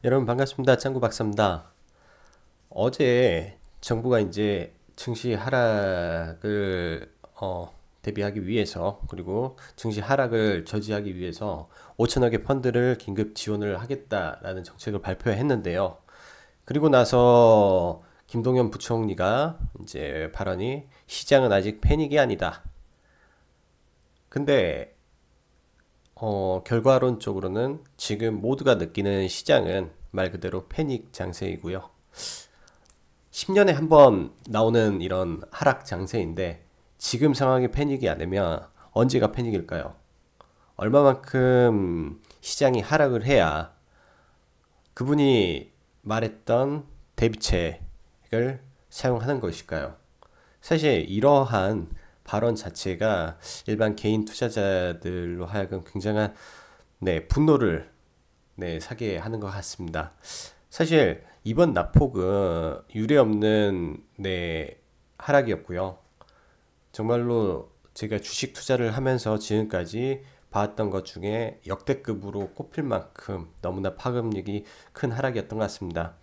여러분 반갑습니다. 짱구 박사입니다. 어제 정부가 이제 증시 하락을 대비하기 위해서 그리고 증시 하락을 저지하기 위해서 5천억의 펀드를 긴급 지원을 하겠다라는 정책을 발표했는데요. 그리고 나서 김동연 부총리가 이제 발언이 시장은 아직 패닉이 아니다. 근데 결과론적으로는 지금 모두가 느끼는 시장은 말 그대로 패닉 장세이고요. 10년에 한 번 나오는 이런 하락 장세인데 지금 상황이 패닉이 아니면 언제가 패닉일까요? 얼마만큼 시장이 하락을 해야 그분이 말했던 대비책을 사용하는 것일까요? 사실 이러한 발언 자체가 일반 개인 투자자들로 하여금 굉장한 분노를 사게 하는 것 같습니다. 사실 이번 낙폭은 유례없는 하락이었고요. 정말로 제가 주식 투자를 하면서 지금까지 봤던 것 중에 역대급으로 꼽힐 만큼 너무나 파급력이 큰 하락이었던 것 같습니다.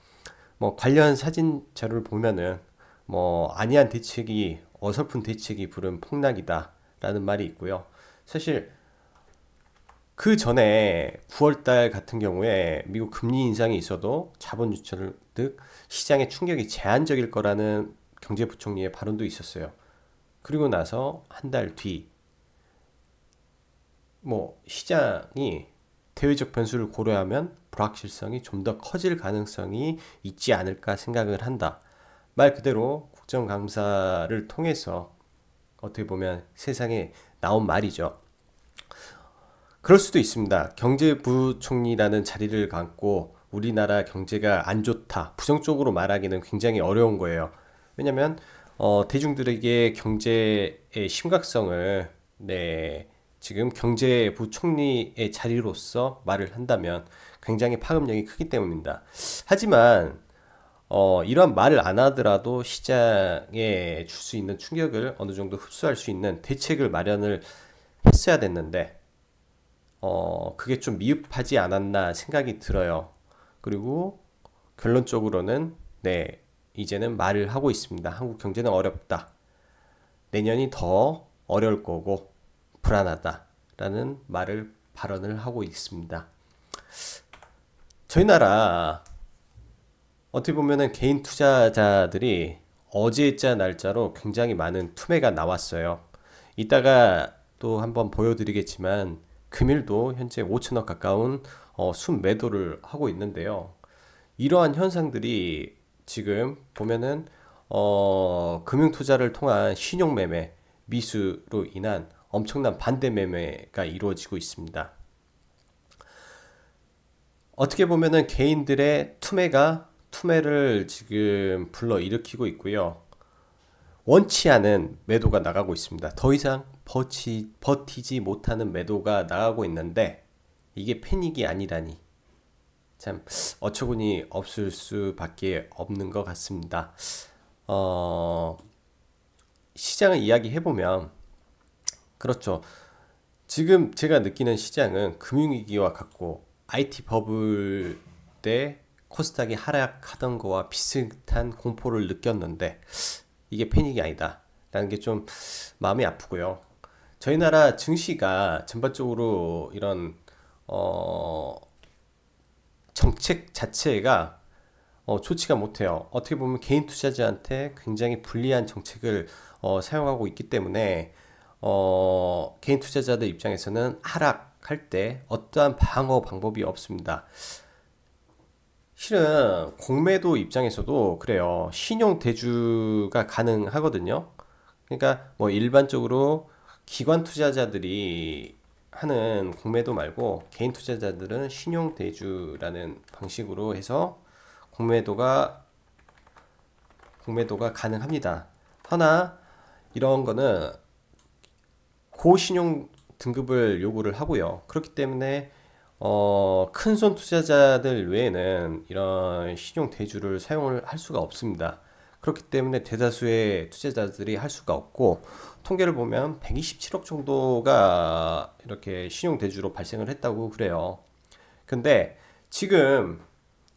뭐 관련 사진 자료를 보면은 뭐 안이한 대책이 어설픈 대책이 부른 폭락이다라는 말이 있고요. 사실 그 전에 9월달 같은 경우에 미국 금리 인상이 있어도 자본 유출 등 시장의 충격이 제한적일 거라는 경제부총리의 발언도 있었어요. 그리고 나서 한 달 뒤, 뭐 시장이 대외적 변수를 고려하면 불확실성이 좀 더 커질 가능성이 있지 않을까 생각을 한다. 말 그대로 국정감사를 통해서 어떻게 보면 세상에 나온 말이죠. 그럴 수도 있습니다. 경제부총리라는 자리를 갖고 우리나라 경제가 안 좋다, 부정적으로 말하기는 굉장히 어려운 거예요. 왜냐면 대중들에게 경제의 심각성을 지금 경제부총리의 자리로서 말을 한다면 굉장히 파급력이 크기 때문입니다. 하지만 이런 말을 안 하더라도 시장에 줄 수 있는 충격을 어느 정도 흡수할 수 있는 대책을 마련을 했어야 됐는데 그게 좀 미흡하지 않았나 생각이 들어요. 그리고 결론적으로는 이제는 말을 하고 있습니다. 한국 경제는 어렵다. 내년이 더 어려울 거고 불안하다라는 발언을 하고 있습니다. 저희 나라 어떻게 보면은 개인 투자자들이 어제자 날짜로 굉장히 많은 투매가 나왔어요. 이따가 또 한번 보여드리겠지만 금일도 현재 5천억 가까운 순매도를 하고 있는데요. 이러한 현상들이 지금 보면은 금융 투자를 통한 신용 매매 미수로 인한 엄청난 반대 매매가 이루어지고 있습니다. 어떻게 보면은 개인들의 투매를 지금 불러일으키고 있고요. 원치 않은 매도가 나가고 있습니다. 더 이상 버티지 못하는 매도가 나가고 있는데 이게 패닉이 아니라니 참 어처구니 없을 수밖에 없는 것 같습니다. 어, 시장을 이야기해보면 그렇죠. 지금 제가 느끼는 시장은 금융위기와 같고 IT 버블 때 코스닥이 하락하던 거와 비슷한 공포를 느꼈는데 이게 패닉이 아니다 라는 게 좀 마음이 아프고요. 저희 나라 증시가 전반적으로 이런 어, 정책 자체가 좋지가 못해요. 어떻게 보면 개인 투자자한테 굉장히 불리한 정책을 사용하고 있기 때문에 개인 투자자들 입장에서는 하락할 때 어떠한 방어 방법이 없습니다. 실은 공매도 입장에서도 그래요. 신용 대주가 가능하거든요. 그러니까 뭐 일반적으로 기관 투자자들이 하는 공매도 말고 개인 투자자들은 신용 대주라는 방식으로 해서 공매도가 가능합니다. 허나 이런 거는 고신용 등급을 요구를 하고요. 그렇기 때문에 큰손 투자자들 외에는 이런 신용 대주를 사용을 할 수가 없습니다. 그렇기 때문에 대다수의 투자자들이 할 수가 없고 통계를 보면 127억 정도가 이렇게 신용 대주로 발생을 했다고 그래요. 근데 지금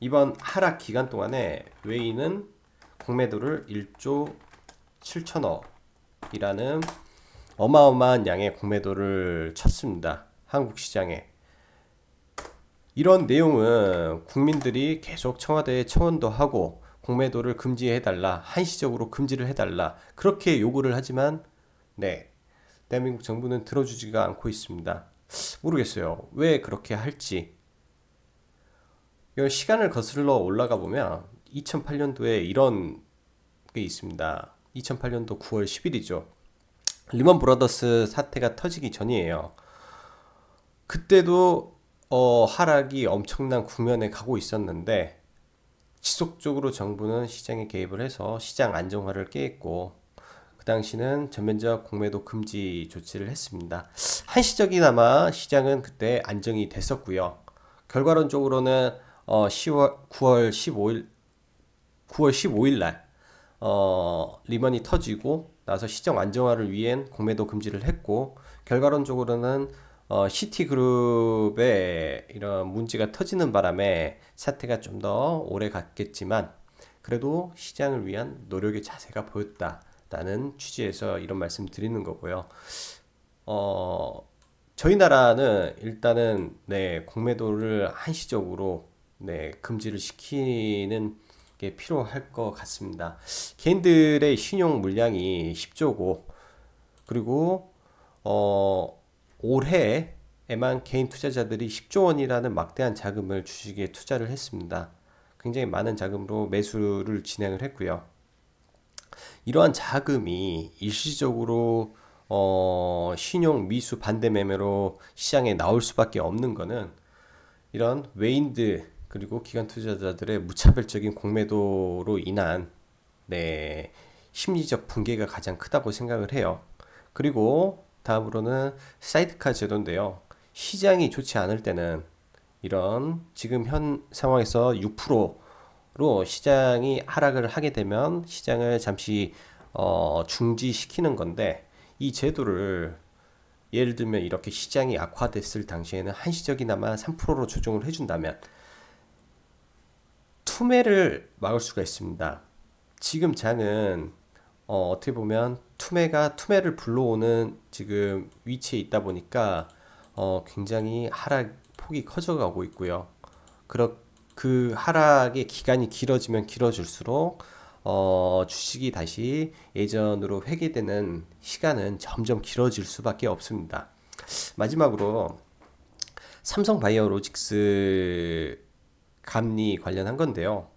이번 하락 기간 동안에 웨이는 공매도를 1조 7천억이라는 어마어마한 양의 공매도를 쳤습니다. 한국 시장에. 이런 내용은 국민들이 계속 청와대에 청원도 하고 공매도를 금지해달라, 한시적으로 금지를 해달라 그렇게 요구를 하지만 대한민국 정부는 들어주지가 않고 있습니다. 모르겠어요. 왜 그렇게 할지. 시간을 거슬러 올라가 보면 2008년도에 이런 게 있습니다. 2008년도 9월 10일이죠. 리먼 브라더스 사태가 터지기 전이에요. 그때도 하락이 엄청난 국면에 가고 있었는데 지속적으로 정부는 시장에 개입을 해서 시장 안정화를 꾀했고 그 당시는 전면적 공매도 금지 조치를 했습니다. 한시적이나마 시장은 그때 안정이 됐었고요. 결과론적으로는 9월 15일 날 리먼이 터지고 나서 시장 안정화를 위한 공매도 금지를 했고 결과론적으로는 시티그룹의 이런 문제가 터지는 바람에 사태가 좀 더 오래 갔겠지만 그래도 시장을 위한 노력의 자세가 보였다라는 취지에서 이런 말씀 드리는 거고요. 저희 나라는 일단은 공매도를 한시적으로 금지를 시키는 게 필요할 것 같습니다. 개인들의 신용 물량이 10조고 그리고 올해에만 개인 투자자들이 10조 원이라는 막대한 자금을 주식에 투자를 했습니다. 굉장히 많은 자금으로 매수를 진행을 했고요. 이러한 자금이 일시적으로 신용 미수 반대 매매로 시장에 나올 수밖에 없는 거는 이런 외인들 그리고 기관 투자자들의 무차별적인 공매도로 인한 심리적 붕괴가 가장 크다고 생각을 해요. 그리고 다음으로는 사이드카 제도인데요. 시장이 좋지 않을 때는 이런 지금 현 상황에서 6%로 시장이 하락을 하게 되면 시장을 잠시 중지시키는 건데 이 제도를 예를 들면 이렇게 시장이 악화됐을 당시에는 한시적이나마 3%로 조정을 해준다면 투매를 막을 수가 있습니다. 지금 장은 어떻게 보면 투매를 불러오는 지금 위치에 있다 보니까 굉장히 하락 폭이 커져가고 있고요. 그 하락의 기간이 길어지면 길어질수록 주식이 다시 예전으로 회귀되는 시간은 점점 길어질 수밖에 없습니다. 마지막으로 삼성바이오로직스 감리 관련한 건데요.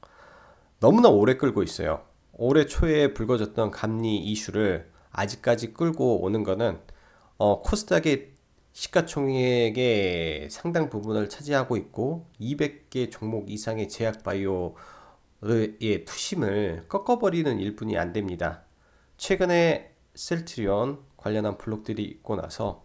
너무나 오래 끌고 있어요. 올해 초에 불거졌던 감리 이슈를 아직까지 끌고 오는 거는 코스닥의 시가총액의 상당 부분을 차지하고 있고 200개 종목 이상의 제약바이오의 투심을 꺾어버리는 일뿐이 안 됩니다. 최근에 셀트리온 관련한 블록들이 있고 나서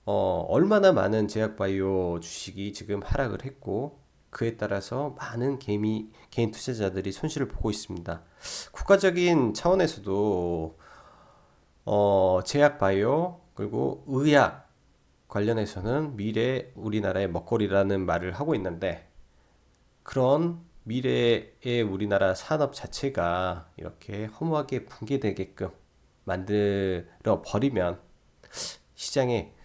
얼마나 많은 제약바이오 주식이 지금 하락을 했고 그에 따라서 많은 개인 투자자들이 손실을 보고 있습니다. 국가적인 차원에서도 제약바이오 그리고 의약 관련해서는 미래 우리나라의 먹거리라는 말을 하고 있는데 그런 미래의 우리나라 산업 자체가 이렇게 허무하게 붕괴되게끔 만들어 버리면 시장에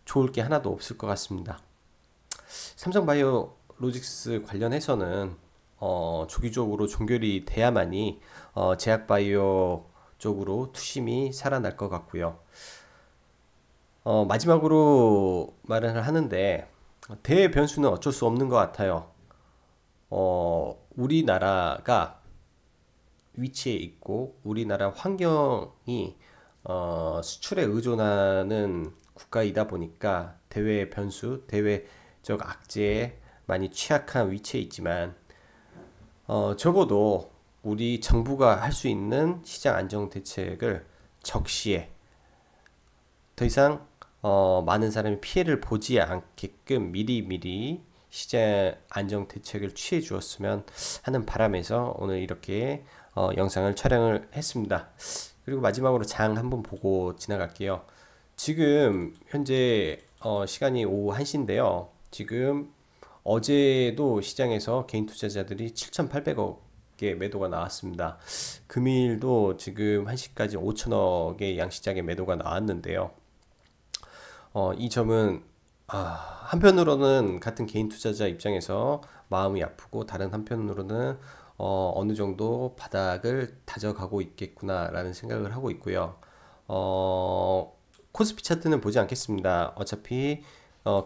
좋을 게 하나도 없을 것 같습니다. 삼성바이오로직스 관련해서는 주기적으로 종결이 돼야만이 제약바이오 쪽으로 투심이 살아날 것 같고요. 마지막으로 말을 하는데 대변수는 어쩔 수 없는 것 같아요. 우리나라가 위치에 있고 우리나라 환경이 수출에 의존하는 국가이다 보니까 대외 변수, 대외적 악재에 많이 취약한 위치에 있지만 적어도 우리 정부가 할 수 있는 시장 안정 대책을 적시에 더 이상 많은 사람이 피해를 보지 않게끔 미리 시장 안정 대책을 취해 주었으면 하는 바람에서 오늘 이렇게 영상을 촬영을 했습니다. 그리고 마지막으로 장 한번 보고 지나갈게요. 지금 현재 시간이 오후 1시인데요. 지금 어제도 시장에서 개인 투자자들이 7,800억의 매도가 나왔습니다. 금일도 지금 1시까지 5천억의 양시장의 매도가 나왔는데요. 이 점은 한편으로는 같은 개인 투자자 입장에서 마음이 아프고, 다른 한편으로는 어느 정도 바닥을 다져가고 있겠구나라는 생각을 하고 있고요. 코스피 차트는 보지 않겠습니다. 어차피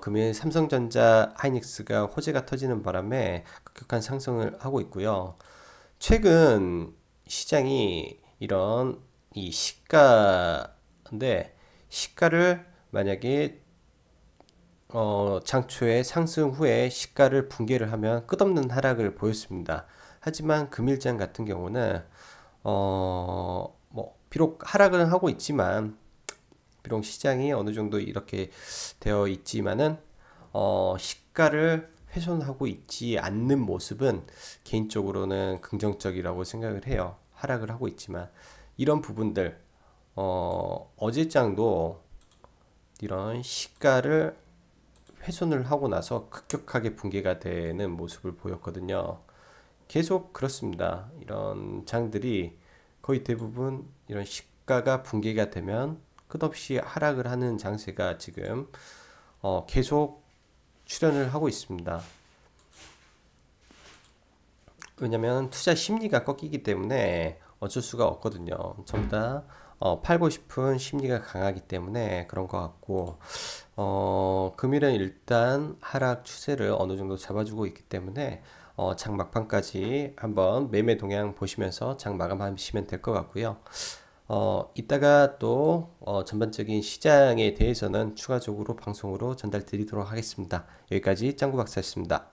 금일 삼성전자, 하이닉스가 호재가 터지는 바람에 급격한 상승을 하고 있고요. 최근 시장이 이런 이 시가인데, 시가를 만약에 장초에 상승 후에 시가를 붕괴를 하면 끝없는 하락을 보였습니다. 하지만 금일장 같은 경우는 뭐 비록 하락은 하고 있지만, 비록 시장이 어느 정도 이렇게 되어 있지만은 시가를 훼손하고 있지 않는 모습은 개인적으로는 긍정적이라고 생각을 해요. 하락을 하고 있지만 이런 부분들, 어제장도 이런 시가를 훼손을 하고 나서 급격하게 붕괴가 되는 모습을 보였거든요. 계속 그렇습니다. 이런 장들이 거의 대부분 이런 시가가 붕괴가 되면 끝없이 하락을 하는 장세가 지금 계속 출현을 하고 있습니다. 왜냐면 투자 심리가 꺾이기 때문에 어쩔 수가 없거든요. 전부 다 팔고 싶은 심리가 강하기 때문에 그런 것 같고, 금일은 일단 하락 추세를 어느 정도 잡아주고 있기 때문에 장 막판까지 한번 매매 동향 보시면서 장 마감하시면 될 것 같고요. 이따가 또 전반적인 시장에 대해서는 추가적으로 방송으로 전달 드리도록 하겠습니다. 여기까지 짱구 박사였습니다.